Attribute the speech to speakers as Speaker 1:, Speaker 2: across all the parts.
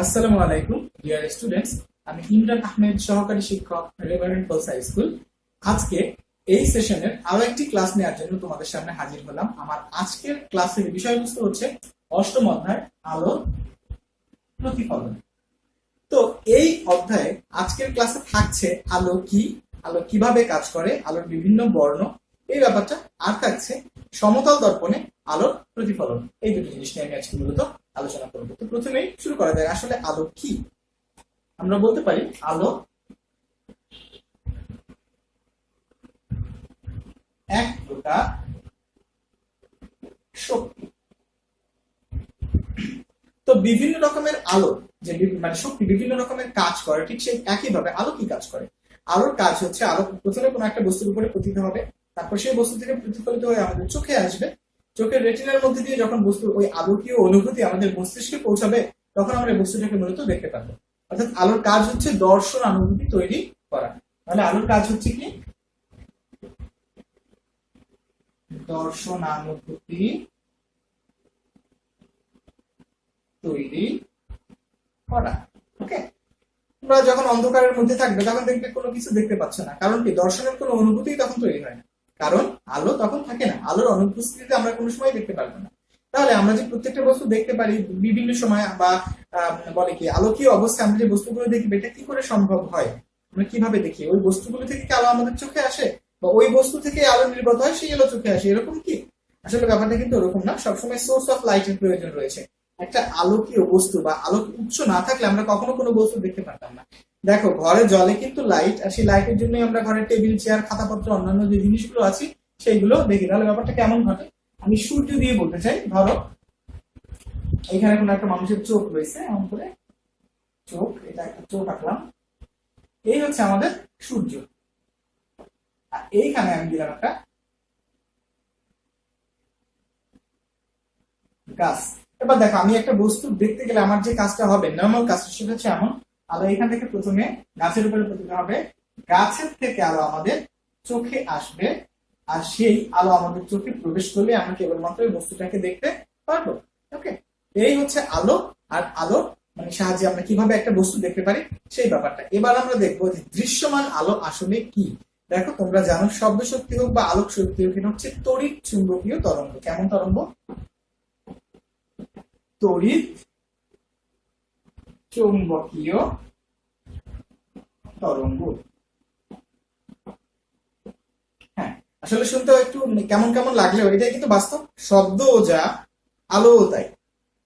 Speaker 1: আসসালামু আলাইকুম dear students. আমি ইমরান আহমেদ, সহকারী শিক্ষক, রেভারেন্ট গার্লস হাই স্কুল। আজকে এই সেশনের আরো একটি ক্লাস নেওয়ার জন্য তোমাদের সামনে হাজির হলাম। আমার আজকের ক্লাসের বিষয়বস্তু হচ্ছে অষ্টম অধ্যায় আলোর প্রতিফলন। তো এই অধ্যায়ে আজকের ক্লাসে থাকছে আলো কি, আলো কিভাবে কাজ করে, আলোর বিভিন্ন বর্ণ, এই ব্যাপারটা। আর থাকছে সমতল দর্পণে আলোর প্রতিফলন। এই দুটো জিনিস নিয়ে আমি আজকে মূলত আলোচনা করবো। তো প্রথমেই শুরু করা যায়, আসলে আলো কি। আমরা বলতে পারি আলো এক প্রকার শক্তি। তো বিভিন্ন রকমের আলো যে মানে শক্তি বিভিন্ন রকমের কাজ করে, ঠিক সেই একইভাবে আলো কি কাজ করে। আলোর কাজ হচ্ছে, আলো প্রথমে কোনো একটা বস্তুর উপরে পতিত হবে, তারপর সেই বস্তু থেকে প্রতিফলিত হয়ে আমাদের চোখে আসবে। চোখের রেটিনার মধ্যে দিয়ে যখন বস্তু ওই আলোকীয় অনুভূতি আমাদের মস্তিষ্কে পৌঁছাবে, তখন আমরা এই বস্তুটাকে মূলত দেখতে পারবো। অর্থাৎ আলোর কাজ হচ্ছে দর্শন অনুভূতি তৈরি করা। তাহলে আলোর কাজ হচ্ছে কি, দর্শনানুভূতি তৈরি করা। ওকে, তোমরা যখন অন্ধকারের মধ্যে থাকবে তখন দেখবে কোনো কিছু দেখতে পাচ্ছ না, কারণ কি, দর্শনের কোনো অনুভূতি তখন তৈরি হয় না, কারণ আলো তখন থাকে না। আলোর অনুপস্থিতিতে আমরা কোনো সময় দেখতে পারবো না। তাহলে আমরা যে প্রত্যেকটা বস্তু দেখতে পারি বিভিন্ন সময়, বা বলে কি আলোকীয় অবস্থায় আমরা যে বস্তুগুলো দেখি, এটা কি করে সম্ভব হয়, আমরা কিভাবে দেখি, ওই বস্তুগুলো থেকে কি আলো আমাদের চোখে আসে, বা ওই বস্তু থেকে আলো নির্গত হয় সেই আলো চোখে আসে, এরকম কি? আসলে ব্যাপারটা কিন্তু ওরকম না। সবসময় সোর্স অফ লাইটের প্রয়োজন রয়েছে। একটা আলোকীয় বস্তু বা আলোক উৎস না থাকলে আমরা কখনো কোনো বস্তু দেখতে পারতাম না। দেখো, ঘরে জলে কিন্তু লাইট, আর সেই লাইটের জন্যই আমরা ঘরের টেবিল, চেয়ার, খাতাপত্র, অন্যান্য যে জিনিসগুলো আছে সেইগুলো দেখি। তাহলে ব্যাপারটা কেমন ঘটে, আমি সূর্য দিয়ে বলতে চাই। ধরো এখানে কোনো একটা মানুষের চোখ রয়েছে, এমন করে চোখ, এটা একটা চোখ আঁকলাম, এই হচ্ছে আমাদের সূর্য। আর এইখানে আমি দিলাম একটা গাছ। এবার দেখো, আমি একটা বস্তু দেখতে গেলে আমার যে কাজটা হবে, নর্মাল কাজটা, সেটা হচ্ছে এমন, আলো এখান থেকে প্রথমে গাছের উপরে পতিত হবে, গাছের থেকে আলো আমাদের চোখে আসবে, আর সেই আলো আমাদের চোখে প্রবেশ করলে আমরা কেবলমাত্র এই বস্তুটাকে দেখতে পারবো। ওকে, এই হচ্ছে আলো। আর আলো মানে সাহায্যে আমরা কিভাবে একটা বস্তু দেখতে পারি সেই ব্যাপারটা। এবার আমরা দেখবো যে দৃশ্যমান আলো আসলে কি। দেখো, তোমরা জানো শব্দ শক্তি হোক বা আলোক শক্তি হোক, এটা হচ্ছে তড়িৎ চুম্বকীয় তরঙ্গ। কেমন তরঙ্গ? তড়িৎ চৌম্বকীয় তরঙ্গ। হ্যাঁ, আসলে শুনতে একটু কেমন কেমন লাগলেও এটাই কিন্তু বাস্তব। শব্দ ও যা, আলো ও তাই।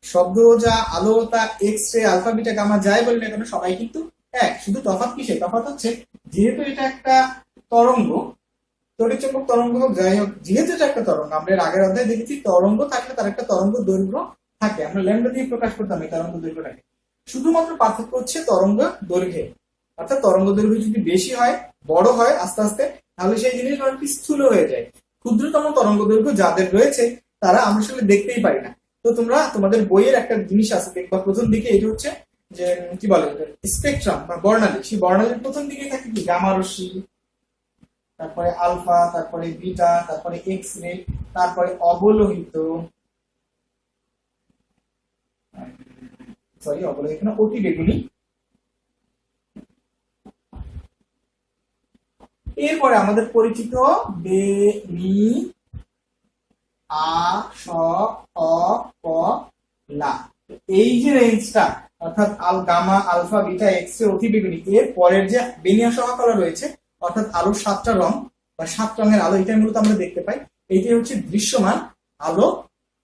Speaker 1: শব্দ ও যা, আলো ও তা, X ray, alpha, beta, gamma, যাই বলি না কেন, সবাই কিন্তু এক। শুধু তফাৎ কিসে? তফাৎ হচ্ছে যেহেতু এটা একটা তরঙ্গ, তড়িৎ চৌম্বক তরঙ্গ হোক যাই হোক, যেহেতু এটা একটা তরঙ্গ, আমরা এর আগের অধ্যায়ে দেখেছি তরঙ্গ থাকলে তার একটা তরঙ্গ দৈর্ঘ্য থাকে। আমরা ল্যাম্ডা দিয়ে প্রকাশ করতাম এই তরঙ্গ দৈর্ঘ্যটাকে। শুধুমাত্র পার্থক্য হচ্ছে তরঙ্গ দৈর্ঘ্যে। অর্থাৎ তরঙ্গ দৈর্ঘ্য যদি বেশি হয়, বড় হয় আস্তে আস্তে, তাহলে সেই জিনিস অনেকটি স্থূল হয়ে যায়। ক্ষুদ্রতম তরঙ্গ দৈর্ঘ্য যাদের রয়েছে তারা আমরা আসলে দেখতেই পারি না। তো তোমরা তোমাদের বইয়ের একটা জিনিস আছে দেখবা, প্রথম দিকে এটা হচ্ছে যে কি বলে, স্পেকট্রাম বা বর্ণালী। সেই বর্ণালীর প্রথম দিকে থাকে কি, গামা রশ্মি, তারপরে আলফা, তারপরে বিটা, তারপরে এক্স রে, তারপরে অবলোহিত, সরি অবলোহিত না, অতি বেগুনি। এরপরে আমাদের পরিচিত বেনি, আ, স, অ, ক, লা। এই যে রেঞ্জটা, অর্থাৎ gamma, alpha, beta, X ray, অতি বেগুনি, এর পরের যে বেনিয়া সহকালা রয়েছে, অর্থাৎ আলোর 7টা রং বা 7 রঙের আলো, এটাই মূলত আমরা দেখতে পাই। এইটাই হচ্ছে দৃশ্যমান আলো,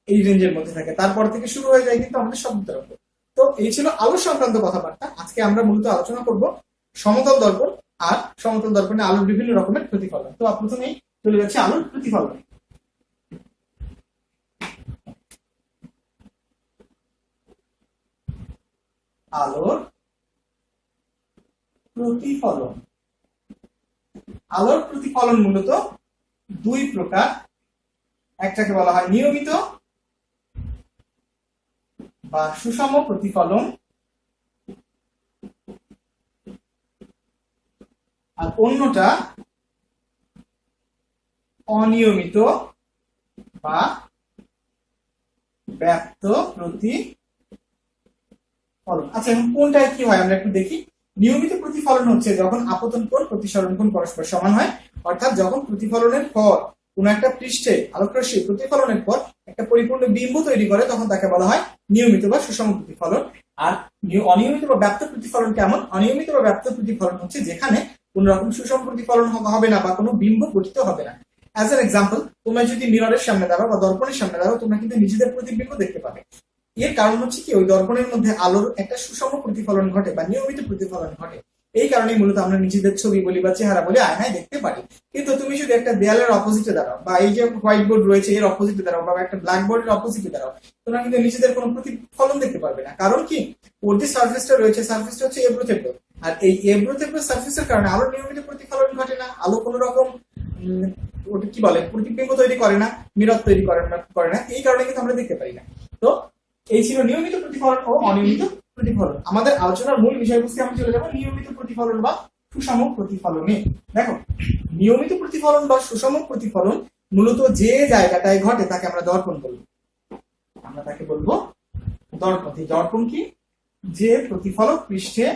Speaker 1: এই রেঞ্জের মধ্যে থাকে। তারপর থেকে শুরু হয়ে যায় কিন্তু আমাদের শব্দ তরঙ্গ। তো এই ছিল আলো সংক্রান্ত কথাবার্তা। আজকে আমরা মূলত আলোচনা করব সমতল দর্পণ আর সমতল দর্পণে আলোর বিভিন্ন রকমের প্রতিফলন। তো প্রথমেই চলে যাচ্ছে আলোর প্রতিফলন। আলোর প্রতিফলন, আলোর প্রতিফলন মূলত দুই প্রকার। একটাকে বলা হয় নিয়মিত বা সুষম প্রতিফলন, আর অন্যটা অনিয়মিত বা ব্যপ্ত প্রতিফলন। ফলন। আচ্ছা, এখন কোনটায় কি হয় আমরা একটু দেখি। নিয়মিত প্রতিফলন হচ্ছে যখন আপতন কোণ প্রতিসরণ কোণ পরস্পর সমান হয়, অর্থাৎ যখন প্রতিফলনের পর কোন একটা পৃষ্ঠে আলোকরশ্মি প্রতিফলনের পর একটা পরিপূর্ণ বিম্ব তৈরি করে, তখন তাকে বলা হয় নিয়মিত বা সুষম প্রতিফলন। আর অনিয়মিত বা ব্যাপ্ত প্রতিফলন কেমন? অনিয়মিত বা ব্যাপ্ত প্রতিফলন হচ্ছে যেখানে কোন রকম সুষম প্রতিফলন হবে না বা কোনো বিম্ব গঠিত হবে না। অ্যাজ এন এক্সাম্পল, তোমরা যদি মিররের সামনে দাঁড়াও বা দর্পণের সামনে দাঁড়াও, তোমরা কিন্তু নিজেদের প্রতিবিম্ব দেখতে পাবে। এর কারণ হচ্ছে কি, ওই দর্পণের মধ্যে আলোর একটা সুষম প্রতিফলন ঘটে বা নিয়মিত প্রতিফলন ঘটে। এই কারণেই মূলত আমরা নিজেদের ছবি বলি বা চেহারা বলি আয়নায় দেখতে পারি। কিন্তু তুমি যদি একটা দেয়ালের অপোজিটে দাঁড়াও বা এই যে হোয়াইট বোর্ড রয়েছে এর অপোজিটে দাঁড়াও বা একটা ব্ল্যাক বোর্ডের অপোজিটে দাঁড়াও, তোমরা কিন্তু নিজেদের কোনো প্রতিফলন দেখতে পারবে না। কারণ কি, ওর যে সার্ফেসটা রয়েছে, সার্ফেসটা হচ্ছে এবড়ো-থেবড়ো। আর এই এবড়ো-থেবড়ো সার্ফেসের কারণে আলোর নিয়মিত প্রতিফলন ঘটে না। আলো কোনো রকম ওটা কি বলে, প্রতিবিম্ব তৈরি করে না, মিরর তৈরি করে না। এই কারণে কিন্তু আমরা দেখতে পারি না। তো এই ছিল নিয়মিত প্রতিফলন ও অনিয়মিত প্রতিফলন। আমাদের আলোচনার মূল বিষয়বস্তু আমরা চলে যাবো নিয়মিত প্রতিফলন বা সুষম প্রতিফলনে। দেখো, নিয়মিত প্রতিফলন বা সুষম প্রতিফলন মূলত যে জায়গাটায় ঘটে তাকে আমরা দর্পণ বলবো। আমরা তাকে বলবো দর্পণ। দর্পণ কি? যে প্রতিফলক পৃষ্ঠে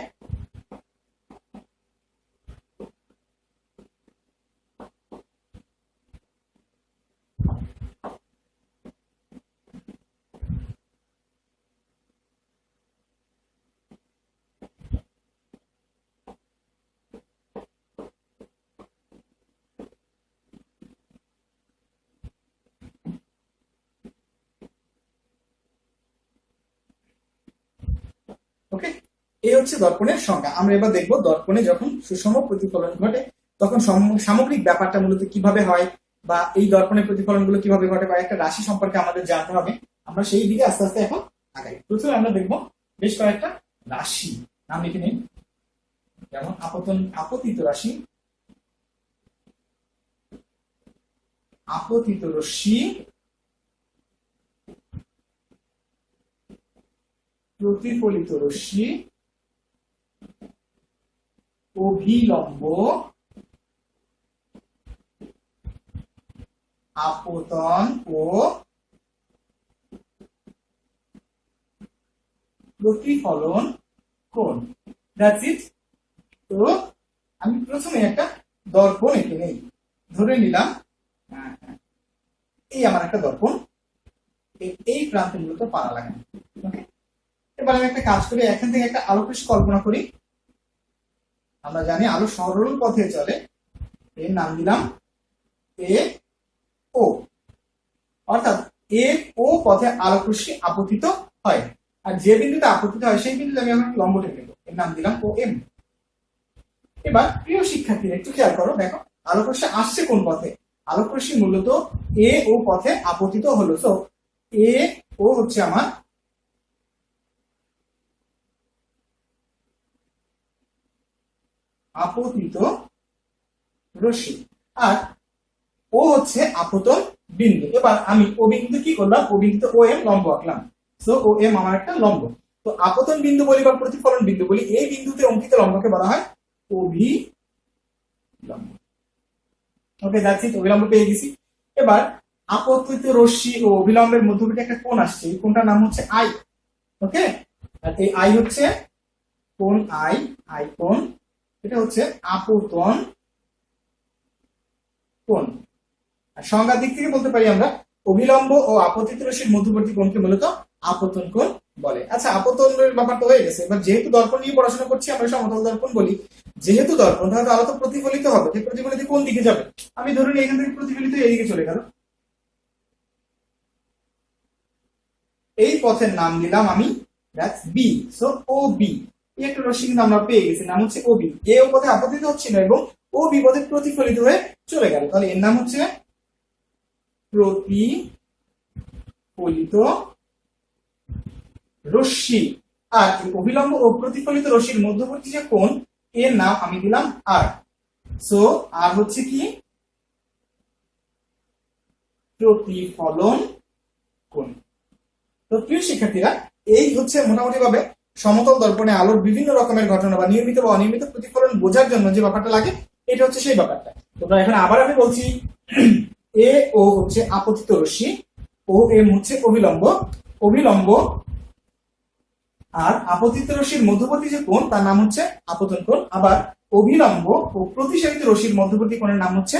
Speaker 1: ওকে, এই হচ্ছে দর্পণের সংজ্ঞা। আমরা এবার দেখবো দর্পণে যখন সুষম প্রতিফলন ঘটে তখন সামগ্রিক ব্যাপারটা মূলত কিভাবে হয়, বা এই দর্পণের প্রতিফলন গুলো কিভাবে ঘটে, বা একটা রাশি সম্পর্কে আমাদের জানতে হবে। আমরা সেই দিকে আস্তে আস্তে এখন আগাই। প্রথমে আমরা দেখবো বেশ কয়েকটা রাশি, নাম লিখে নিন। যেমন আপতিত রাশি, আপতিত রশ্মি, প্রতিফলিত রশ্মি, অভিলম্ব, আপতন ও প্রতিফলন কোণ। That's it. তো আমি প্রথমে একটা দর্পণ এঁকে নেই। ধরে নিলাম এই আমার একটা দর্পণ, এই প্রান্তে মূলত পাড়া লাগানো। ওকে, এবার আমি একটা কাজ করি, এখান থেকে একটা আলোকরশ্মি কল্পনা করি। আমরা জানি আলো সরল পথে চলে, এর নাম দিলাম এ ও। অর্থাৎ এ ও পথে আলোকরশ্মি আপতিত হয়, আর যে বিন্দুতে আপতিত হয় সেই বিন্দুতে আমি আমার লম্ব টেনে নেব, এর নাম দিলাম ও এম। এবার প্রিয় শিক্ষার্থীরা একটু খেয়াল করো, দেখো আলোকরশ্মি আসছে কোন পথে? আলোকরশ্মি মূলত এ ও পথে আপতিত হলো। তো এ ও হচ্ছে আমার আপতিত রশ্মি, আর ও হচ্ছে আপতন বিন্দু। এবার আমি ও বিন্দু কি করলাম, ও বিন্দুতে ও এম লম্ব আঁকলাম। সো ও এম আমার একটা লম্ব। তো আপতন বিন্দু বলি বা প্রতিফলন বিন্দু বলি, এই বিন্দুতে অঙ্কিত লম্বকে বলা হয় অভিলম্ব। ওকে, দ্যাটস ইট। অভিলম্ব পেয়ে গেছি। এবার আপতিত রশ্মি ও অভিলম্বের মধ্যবর্তী একটা কোণ আসছে, এই কোণটার নাম হচ্ছে আই। ওকে, আর এই আই হচ্ছে কোণ আই, আই কোণ। এটা হচ্ছে আপতন কোণ। আর সংজ্ঞার দিক থেকে বলতে পারি আমরা অভিলম্ব ও আপতিত রশ্মির মধ্যবর্তী কোণকে মূলত আপতন কোণ বলে। আচ্ছা, আপতনের ব্যাপারটা হয়ে গেছে। এবার যেহেতু দর্পণ নিয়ে পড়াশোনা করছি, আমরা সমতল দর্পণ বলি। যেহেতু দর্পণ, তাহলে আলো তো প্রতিফলিত হবে। প্রতিফলিত কোন দিকে যাবে? আমি ধরুন এখান থেকে প্রতিফলিত এইদিকে চলে গেল, এই পথের নাম দিলাম আমি that's B. So O B, এই একটা রশ্মি কিন্তু আমরা পেয়ে গেছি, নাম হচ্ছে ও বি। এ ও পথে আপতিত হচ্ছিল এবং ও বি পথে প্রতিফলিত হয়ে চলে গেল, তাহলে এর নাম হচ্ছে প্রতিফলিত রশ্মি। আর অভিলম্ব ও প্রতিফলিত রশ্মির মধ্যবর্তী যে কোণ, এর নাম আমি দিলাম আর। সো আর হচ্ছে কি প্রতিফলন কোণ। তো প্রিয় শিক্ষার্থীরা, এই হচ্ছে মোটামুটি ভাবে সমতল দর্পণে আলোর বিভিন্ন রকমের ঘটনা বা নিয়মিত বা অনিয়মিত প্রতিফলন বোঝার জন্য যে ব্যাপারটা লাগে, এটা হচ্ছে সেই ব্যাপারটা। তোমরা এখন আবার আমি বলছি, এ ও হচ্ছে আপতিত রশ্মি, ও এম হচ্ছে অভিলম্ব, অভিলম্ব আর আপতিত রশ্মির মধ্যবর্তী যে কোণ তার নাম হচ্ছে আপতন কোণ। আবার অভিলম্ব ও প্রতিসারিত রশ্মির মধ্যবর্তী কোণের নাম হচ্ছে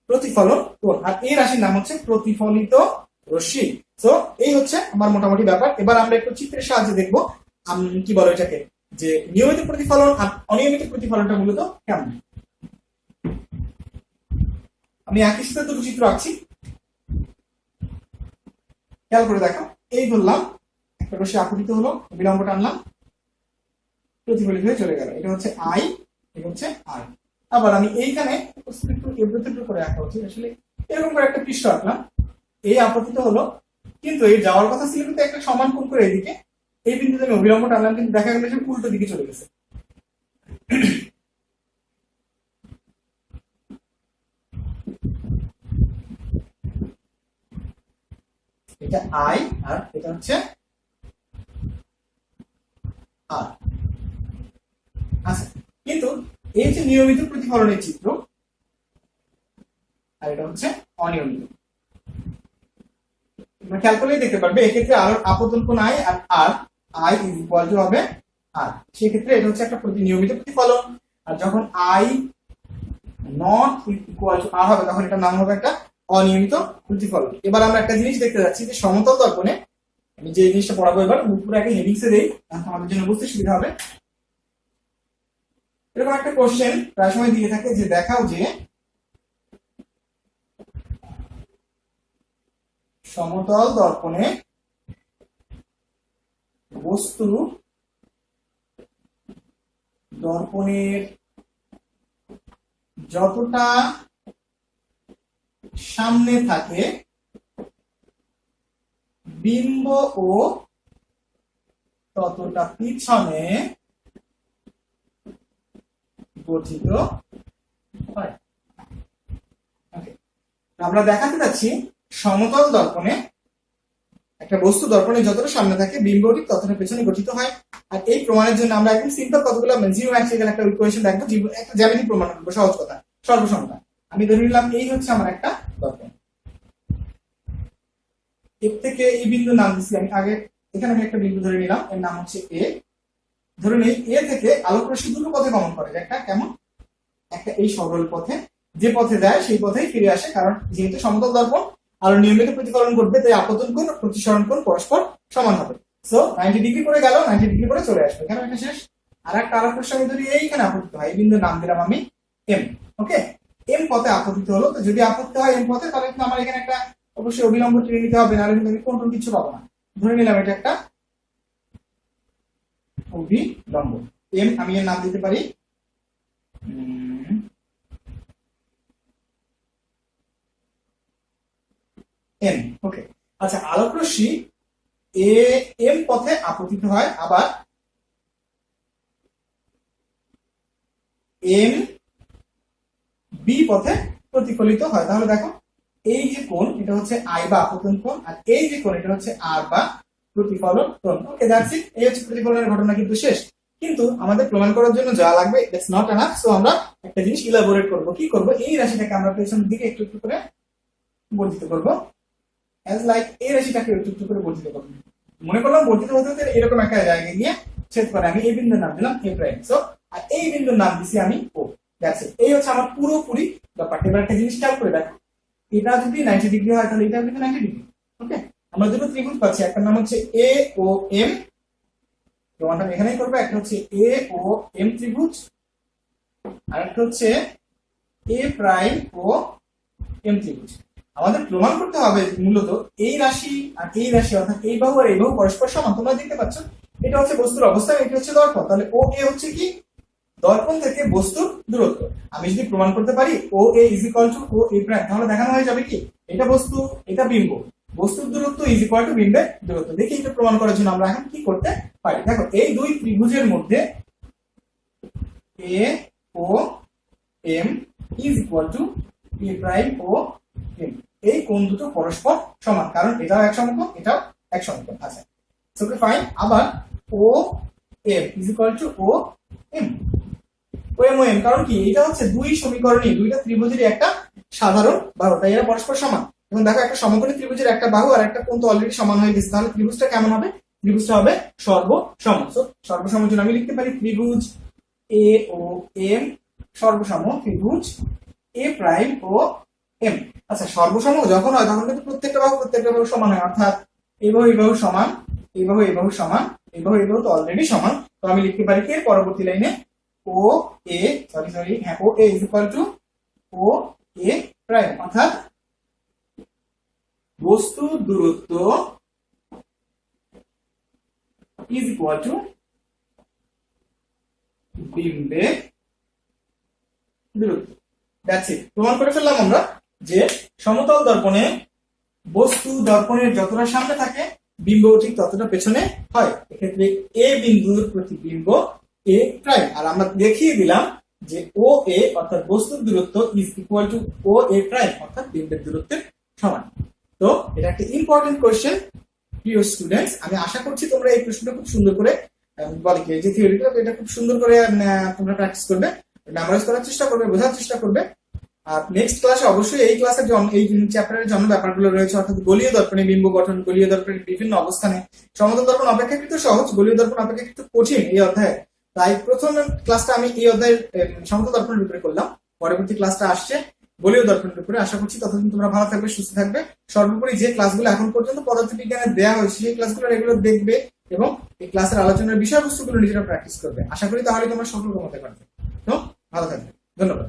Speaker 1: প্রতিফলন কোণ। আর এই রাশির নাম হচ্ছে প্রতিফলিত রশ্মি। তো এই হচ্ছে আমার মোটামুটি ব্যাপার। এবার আমরা একটু চিত্রের সাহায্যে দেখবো কি বলো এটাকে, যে নিয়মিত প্রতিফলন আর অনিয়মিত প্রতিফলনটা মূলত কেমন। আমি একই সাথে দুটো চিত্র আঁকছি, খেয়াল করে দেখো। এই ধরলাম একটা রশ্মি আপতিত হলো, বিলম্ব টানলাম, প্রতিফলিত হয়ে চলে গেল। এটা হচ্ছে আই, এটা হচ্ছে আর। আবার আমি এইখানে একটু করে আঁকা উচিত, আসলে এরকম করে একটা পৃষ্ঠ আঁকলাম, এই আপতিত হলো, কিন্তু এই যাওয়ার কথা ছিল কিন্তু একটা সমান কোণ করে এদিকে, এই বিন্দুতে আমি অবিলম্ব টানলাম, কিন্তু দেখা গেল যে উল্টো দিকে চলে গেছে। এটা আই আর এটা হচ্ছে আর। আচ্ছা, কিন্তু এই যে নিয়মিত প্রতিফলনের চিত্র আর এটা হচ্ছে অনিয়মিত, তোমরা খেয়াল করলেই দেখতে পারবে এক্ষেত্রে আলোর আপতন কোণ আই আর R I is equal to হবে আর। সেক্ষেত্রে এটা হচ্ছে একটা নিয়মিত প্রতিফলন, আর যখন আই নট ইকুয়াল টু আর হবে তখন এটার নাম হবে একটা অনিয়মিত প্রতিফলন। এবার আমরা একটা জিনিস দেখতে যাচ্ছি যে সমতল দর্পণে, আমি যে জিনিসটা পড়াবো এবার পুরো একটা হেডিংসে দেই, আমাদের জন্য বুঝতে সুবিধা হবে। এরকম একটা কোশ্চেন প্রায় সময় দিয়ে থাকে যে দেখাও যে সমতল দর্পণে বস্তু দর্পণের যতটা সামনে থাকে বিম্ব ও ততটা পিছনে গঠিত হয়। আমরা দেখাতে যাচ্ছি সমতল দর্পণে একটা বস্তু দর্পণে যতটা সামনে থাকে বিম্ব ঠিক ততটা পেছনে গঠিত হয়। আর এই প্রমাণের জন্য আমরা একদম সিম্পল কতগুলো জিওমেট্রিক্যাল একটা ইকুয়েশন দেখবো, একটা জ্যামিতি প্রমাণ করবো, সহজ কথা, সর্বসংখ্যা। আমি ধরে নিলাম এই হচ্ছে আমার একটা দর্পণ, এর থেকে এই বিন্দুর নাম দিচ্ছি আমি আগে, এখানে আমি একটা বিন্দু ধরে নিলাম, এর নাম হচ্ছে এ। ধরে নিই এ থেকে আলোক রশ্মি দুটো পথে গমন করে, একটা কেমন, একটা এই সরল পথে, যে পথে যায় সেই পথেই ফিরে আসে, কারণ যেহেতু সমতল দর্পণ আলো নিয়মিত প্রতিফলন করবে তাই আপতন কোণ ও প্রতিসরণ কোণ পরস্পর সমান হবে। সো 90 ডিগ্রি করে গেল, 90 ডিগ্রি করে চলে আসবে, কেন এটা শেষ। আর একটা আলোক রশ্মি আমি ধরি এইখানে আপতিত হয়, এই বিন্দুর নাম দিলাম আমি এম। ওকে, এম পথে আপতিত হলো, তো যদি আপত্তি হয় এম পথে তাহলে কিন্তু আমার এখানে একটা অবশ্যই অবিলম্ব টেনে নিতে হবে, নাহলে কিন্তু আমি কোন কিছু পাবো না। ধরে নিলাম এটা একটা অভিলম্ব এম, আমি এর নাম দিতে পারি এম। ওকে, আচ্ছা, আলোক রশ্মি এ এম পথে আপতিত হয়, আবার এম বি পথে প্রতিফলিত হয়। তাহলে দেখো এই যে কোণ এটা হচ্ছে আই বা আপতন কোণ, আর এই যে কোণ এটা হচ্ছে আর বা প্রতিফলন কোণ। ওকে, দ্যাটস ইট, এই হচ্ছে প্রতিফলনের ঘটনা কিন্তু শেষ। কিন্তু আমাদের প্রমাণ করার জন্য যা লাগবে ইটস নট এনাফ, সো আমরা একটা জিনিস ইলাবোরেট করব। কি করব, এই রাশিটাকে আমরা পেছনের দিকে একটু একটু করে বর্ধিত করব, অ্যাজ লাইক এই রাশিটাকে একটু একটু করে বর্ধিত করব। মনে করলাম বর্ধিত হতে হতে এরকম একটা জায়গায় গিয়ে ছেদ করে, আমি এই বিন্দুর নাম দিলাম এ প্রাইম, সো আর এই বিন্দুর নাম দিছি আমি ও। দ্যাটস ইট, এই হচ্ছে আমার পুরোপুরি ব্যাপারটা। এবার একটা জিনিস খেয়াল করে দেখো, এটা যদি 90 ডিগ্রি হয় তাহলে এটা কিন্তু 90 ডিগ্রি। ওকে, আমরা দুটো ত্রিভুজ পাচ্ছি, একটা নাম হচ্ছে এ ও এম, প্রমাণটা এখানেই করবে, একটা হচ্ছে এ ও এম ত্রিভুজ, আর একটা হচ্ছে এ প্রাইম ও এম ত্রিভুজ। আমাদের প্রমাণ করতে হবে মূলত এই রাশি আর এই রাশি, অর্থাৎ এই বাহু আর এই বাহু পরস্পর সমান। তোমরা দেখতে পাচ্ছ এটা হচ্ছে বস্তুর অবস্থান, এটা হচ্ছে দর্পণ, তাহলে ও এ হচ্ছে কি দর্পণ থেকে বস্তুর দূরত্ব। আমি যদি প্রমাণ করতে পারি O A is equal to O A prime, তাহলে দেখানো হয়ে যাবে কি এটা বস্তু, এটা বিম্ব, বস্তুর দূরত্ব ইজ ইকুয়াল টু বিম্বের দূরত্ব। দেখি এটা প্রমাণ করার জন্য আমরা এখন কি করতে পারি। দেখো এই দুই ত্রিভুজের মধ্যে A O M is equal to A prime O M, এই কোণ দুটো পরস্পর সমান, কারণ এটাও এক সমকোণ এটাও এক সমকোণ। আচ্ছা, সো ফাইন। আবার O M is equal to O M, O M O M, কারণ কি এটা হচ্ছে দুই সমীকরণই দুইটা ত্রিভুজেরই একটা সাধারণ বাহু, তাই এরা পরস্পর সমান। এবং দেখো একটা সমকোণী ত্রিভুজের একটা বাহু আর একটা কোণ তো অলরেডি সমান হয়ে গেছে, তাহলে ত্রিভুজটা কেমন হবে, ত্রিভুজটা হবে সর্বসম। সর্বসমের জন্য আমি লিখতে পারি ত্রিভুজ এ ও এম সর্বসম ত্রিভুজ এ প্রাইম ও এম। আচ্ছা, সর্বসম যখন হয় তখন কিন্তু প্রত্যেকটা বাহু সমান হয়, অর্থাৎ এই বাহু সমান, এই বাহু সমান, এই বাহু তো অলরেডি সমান। তো আমি লিখতে পারি এর পরবর্তী লাইনে O A O A is equal to O A prime, অর্থাৎ বস্তুর দূরত্ব ইজ ইকুয়াল টু বিম্বের দূরত্ব। That's it. প্রমাণ করে ফেললাম আমরা যে সমতল দর্পণে বস্তু দর্পণের যতটা সামনে থাকে বিম্ব ঠিক ততটা পেছনে হয়। এক্ষেত্রে এ বিন্দুর প্রতিবিম্ব এ প্রাইম, আর আমরা দেখিয়ে দিলাম যে ও এ অর্থাৎ বস্তুর দূরত্ব is equal to O A prime অর্থাৎ বিম্বের দূরত্বের সমান। তো এটা একটা ইম্পর্টেন্ট কোশ্চেন প্রিয় স্টুডেন্টস। আমি আশা করছি তোমরা এই প্রশ্নটা খুব সুন্দর করে বলে কি যে থিওরিটা এটা খুব সুন্দর করে তোমরা প্র্যাকটিস করবে, মেমোরাইজ করার চেষ্টা করবে, বোঝার চেষ্টা করবে। আর নেক্সট ক্লাসে অবশ্যই এই ক্লাসের এই চ্যাপ্টারের জন্য ব্যাপারগুলো রয়েছে, অর্থাৎ গলীয় দর্পণে বিম্ব গঠন, গলীয় দর্পণের বিভিন্ন অবস্থানে। সমতল দর্পণ অপেক্ষাকৃত সহজ, গলীয় দর্পণ অপেক্ষাকৃত কঠিন এই অধ্যায়ে। তাই প্রথম ক্লাসটা আমি এই অধ্যায়ের সমতল দর্পণের উপরে করলাম, পরবর্তী ক্লাসটা আসছে গলীয় দর্পণের উপরে। আশা করছি ততদিন তোমরা ভালো থাকবে, সুস্থ থাকবে। সর্বোপরি যে ক্লাসগুলো এখন পর্যন্ত পদার্থবিজ্ঞানে দেওয়া হয়েছে সেই ক্লাসগুলো রেগুলার দেখবে এবং এই ক্লাসের আলোচনার বিষয়বস্তুগুলো নিজেরা প্র্যাকটিস করবে। আশা করি তাহলে তোমরা সফল হতে পারবে। তো ভালো থাকবে, ধন্যবাদ।